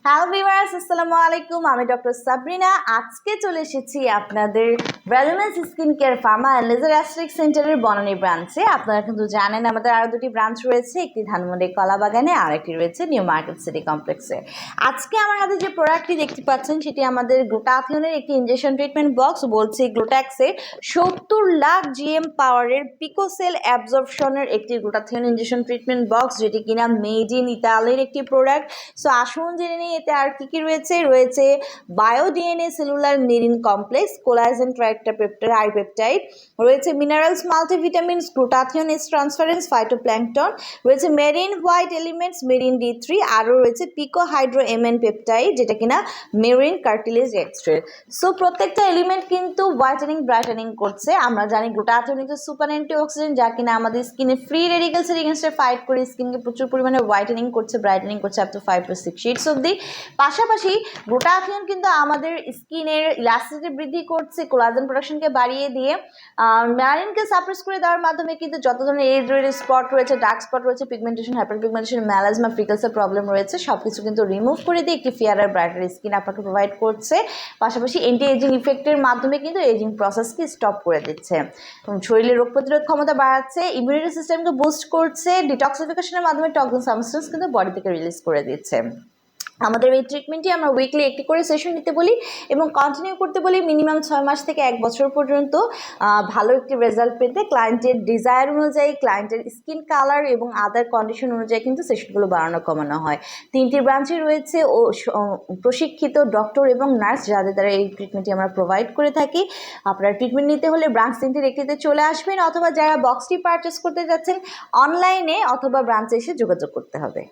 Hello viewers, আসসালামু আলাইকুম। আমি ডক্টর সাবরিনা। আজকে চলে এসেছি আপনাদের Relevance Skin Care Pharma and Laser Aesthetic সেন্টারের বনানী ব্রাঞ্চে। আপনারা কিন্তু জানেন আমাদের আরও দুটি ব্রাঞ্চ রয়েছে, একটি ধানমন্ডি কলাবাগানে আর একটি রয়েছে নিউ মার্কেট সিটি কমপ্লেক্সে। আজকে আমার হাতে যে প্রোডাক্টটি দেখতে পাচ্ছেন সেটি আমাদের গ্লুটাথিয়নের একটি ইনজেকশন ট্রিটমেন্ট বক্স, বলছি গ্লুট্যাক্সে 70 লাখ জিএম পাওয়ারের পিকোসেল অ্যাবজর্পশনের একটি গ্লুটাথিয়ন ইনজেকশন ট্রিটমেন্ট বক্স, যেটি কিনা মেড ইন ইতালির একটি প্রোডাক্ট। সো আসুন জেনে নিই এতে আর কি কি রয়েছে bio DNA cellular marine complex, collagen tritetrapeptide আইপেপটাইড, রয়েছে minerals multivitamins, glutathione S transference, phytoplankton, রয়েছে marine white elements, marine D3, আরও রয়েছে পিকো হাইড্রো এমএন পেপটাইড, যেটা কিনা মেরিন কার্টিলেজ এক্সট্রেট। সো প্রত্যেকটা এলিমেন্ট কিন্তু হোয়াইটেনিং ব্রাইটেনিং করছে। আমরা জানি গ্লুটাথিয়ন কিন্তু সুপার অ্যান্টিঅক্সিডেন্ট, যা কিনা আমাদের স্কিনে ফ্রি রেডিকেলসের এগেনস্টে ফাইট করে স্কিনকে প্রচুর পরিমাণে হোয়াইটেনিং করছে, ব্রাইটেনিং করছে আপ টু 5 to 6 শেডস অবধি। পাশাপাশি গ্লুটাথিয়ন কিন্তু আমাদের স্কিনের ইলাস্টিসিটি বৃদ্ধি করছে, কোলাজেন প্রোডাকশনকে বাড়িয়ে দিয়ে মেলানিনকে সাপ্রেস করে দেওয়ার মাধ্যমে কিন্তু যত ধরনের এজ রেড স্পট রয়েছে, ডার্ক স্পট রয়েছে, পিগমেন্টেশন, হাইপার পিগমেন্টেশন, ম্যালাজমা, ফ্রিকলসের প্রবলেম রয়েছে, সব কিছু কিন্তু রিমুভ করে দিয়ে একটি ফেয়ার ব্রাইটার স্কিন আপনাকে প্রোভাইড করছে। পাশাপাশি অ্যান্টি এজিং ইফেক্টের মাধ্যমে কিন্তু এজিং প্রসেসকে স্টপ করে দিচ্ছে এবং শরীরের রোগ প্রতিরোধ ক্ষমতা বাড়াচ্ছে, ইমিউনিটি সিস্টেমকে বুস্ট করছে, ডিটক্সিফিকেশনের মাধ্যমে টক্সিন সাবস্টেন্স কিন্তু বডি থেকে রিলিজ করে দিচ্ছে। আমাদের এই ট্রিটমেন্টটি আমরা উইকলি একটি করে সেশন নিতে বলি এবং কন্টিনিউ করতে বলি মিনিমাম 6 মাস থেকে 1 বছর পর্যন্ত। ভালো একটি রেজাল্ট পেতে ক্লায়েন্টের ডিজায়ার অনুযায়ী, ক্লায়েন্টের স্কিন কালার এবং আদার কন্ডিশন অনুযায়ী কিন্তু সেশনগুলো বাড়ানো কমানো হয়। 3টি ব্রাঞ্চে রয়েছে ও প্রশিক্ষিত ডক্টর এবং নার্স, যাদের দ্বারা এই ট্রিটমেন্টটি আমরা প্রোভাইড করে থাকি। আপনারা ট্রিটমেন্ট নিতে হলে ব্রাঞ্চ 3টির একটিতে চলে আসবেন, অথবা যারা বক্সটি পারচেস করতে যাচ্ছেন অনলাইনে অথবা ব্রাঞ্চে এসে যোগাযোগ করতে হবে।